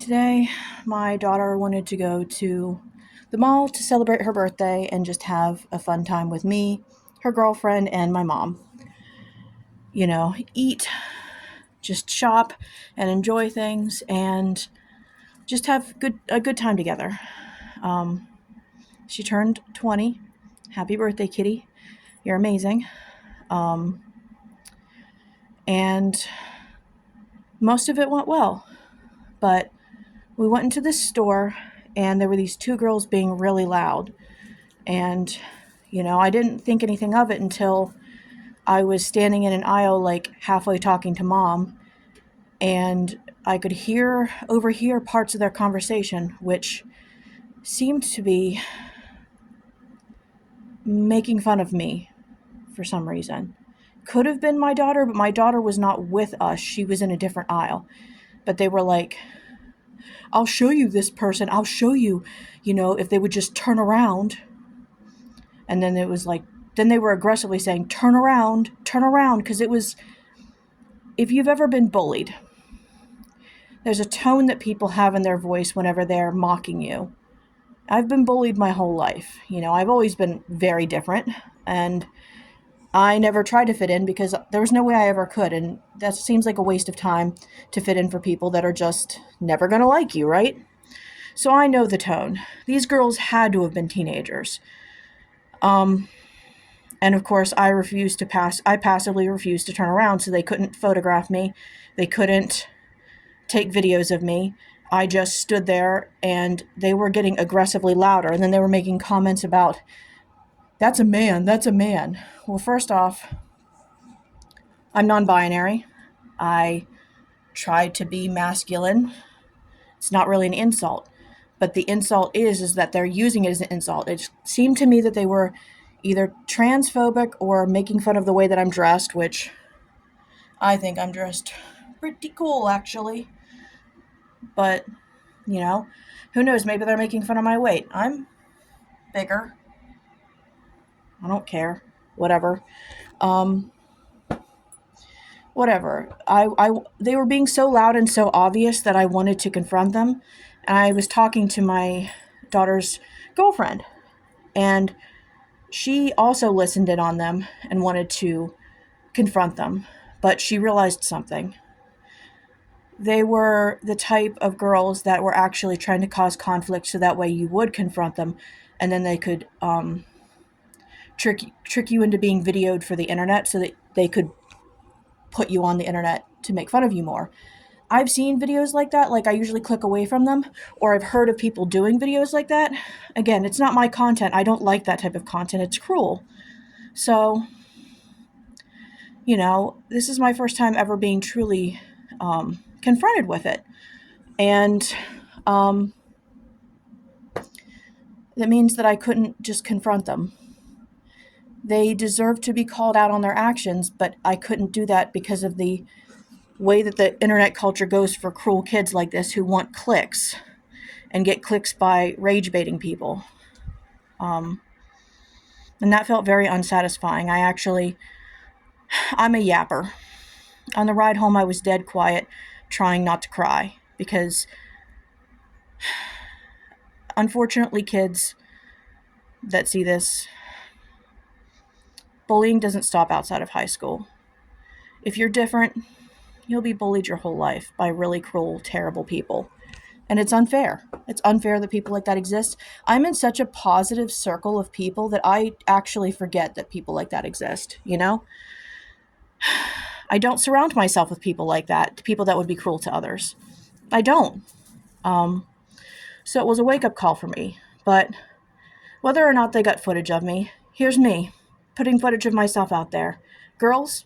Today, my daughter wanted to go to the mall to celebrate her birthday and just have a fun time with me, her girlfriend, and my mom. Eat, just shop and enjoy things and just have a good time together. Um, she turned 20. Happy birthday, Kitty. You're amazing. Um, and most of it went well, but we went into this store and there were these two girls being really loud. And, I didn't think anything of it until I was standing in an aisle, like halfway talking to mom, and I could overhear parts of their conversation, which seemed to be making fun of me for some reason. Could have been my daughter, but my daughter was not with us. She was in a different aisle. But they were like, I'll show you this person. I'll show you, if they would just turn around. And then it was like, then they were aggressively saying, turn around, because it was, if you've ever been bullied, there's a tone that people have in their voice whenever they're mocking you. I've been bullied my whole life. I've always been very different, and I never tried to fit in because there was no way I ever could, and that seems like a waste of time to fit in for people that are just never going to like you, right? So I know the tone. These girls had to have been teenagers. And of course, I passively refused to turn around, so they couldn't photograph me. They couldn't take videos of me. I just stood there and they were getting aggressively louder. And then they were making comments about, that's a man, that's a man. Well, first off, I'm non binary. I tried to be masculine. It's not really an insult. But the insult is that they're using it as an insult. It seemed to me that they were either transphobic or making fun of the way that I'm dressed, which I think I'm dressed pretty cool, actually. But, you know, who knows? Maybe they're making fun of my weight. I'm bigger. I don't care. Whatever. Um, Whatever. They were being so loud and so obvious that I wanted to confront them. And I was talking to my daughter's girlfriend, and she also listened in on them and wanted to confront them. But she realized something. They were the type of girls that were actually trying to cause conflict so that way you would confront them, and then they could trick you into being videoed for the internet so that they could put you on the internet to make fun of you more. I've seen videos like that. Like, I usually click away from them, or I've heard of people doing videos like that. Again, it's not my content. I don't like that type of content. It's cruel. So, this is my first time ever being truly confronted with it. And um, that means that I couldn't just confront them. They deserve to be called out on their actions, but I couldn't do that because of the way that the internet culture goes for cruel kids like this who want clicks and get clicks by rage baiting people. Um, and that felt very unsatisfying. I'm a yapper. On the ride home, I was dead quiet, trying not to cry, because unfortunately, kids that see this, bullying doesn't stop outside of high school. If you're different, you'll be bullied your whole life by really cruel, terrible people. And it's unfair. It's unfair that people like that exist. I'm in such a positive circle of people that I actually forget that people like that exist. I don't surround myself with people like that, people that would be cruel to others. I don't. Um, so it was a wake up call for me. But whether or not they got footage of me, here's me putting footage of myself out there. Girls,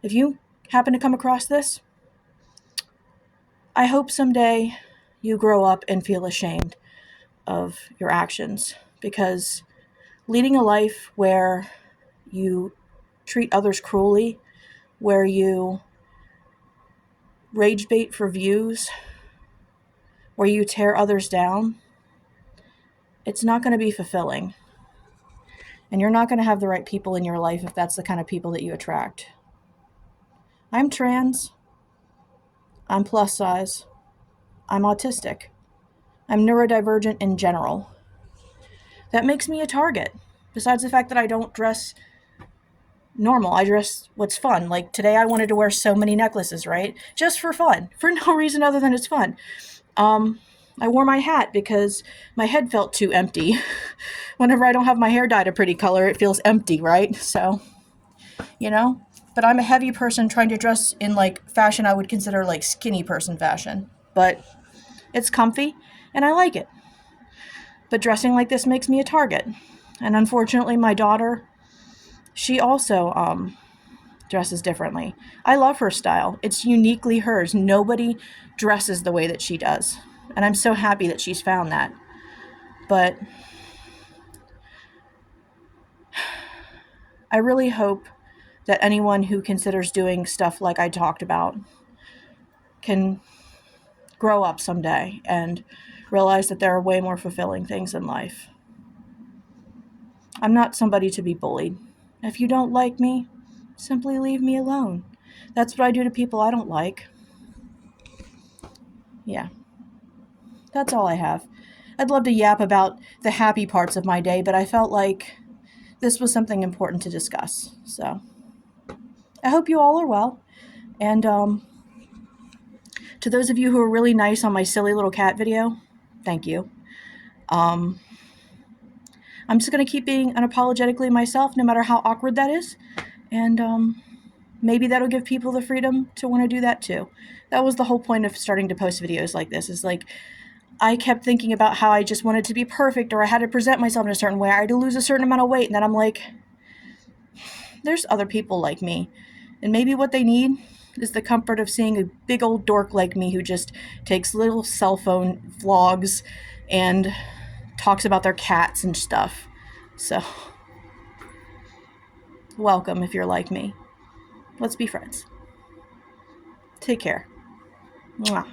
if you happen to come across this, I hope someday you grow up and feel ashamed of your actions, because leading a life where you treat others cruelly, where you rage bait for views, where you tear others down, it's not going to be fulfilling. And you're not going to have the right people in your life if that's the kind of people that you attract. I'm trans. I'm plus size. I'm autistic. I'm neurodivergent in general. That makes me a target. Besides the fact that I don't dress normal, I dress what's fun. Like today I wanted to wear so many necklaces, right? Just for fun, for no reason other than it's fun. I wore my hat because my head felt too empty. Whenever I don't have my hair dyed a pretty color, it feels empty, right? So, you know, but I'm a heavy person trying to dress in like fashion I would consider like skinny person fashion. But it's comfy and I like it. But dressing like this makes me a target. And unfortunately, my daughter, she also dresses differently. I love her style. It's uniquely hers. Nobody dresses the way that she does. And I'm so happy that she's found that. But I really hope that anyone who considers doing stuff like I talked about can grow up someday and realize that there are way more fulfilling things in life. I'm not somebody to be bullied. If you don't like me, simply leave me alone. That's what I do to people I don't like. Yeah, that's all I have. I'd love to yap about the happy parts of my day, but I felt like this was something important to discuss. So I hope you all are well. And to those of you who are really nice on my silly little cat video, thank you. I'm just going to keep being unapologetically myself, no matter how awkward that is. And maybe that'll give people the freedom to want to do that too. That was the whole point of starting to post videos like this, is like, I kept thinking about how I just wanted to be perfect, or I had to present myself in a certain way, I had to lose a certain amount of weight, and then I'm like, there's other people like me. And maybe what they need is the comfort of seeing a big old dork like me who just takes little cell phone vlogs and talks about their cats and stuff. So, welcome if you're like me. Let's be friends. Take care. Mwah.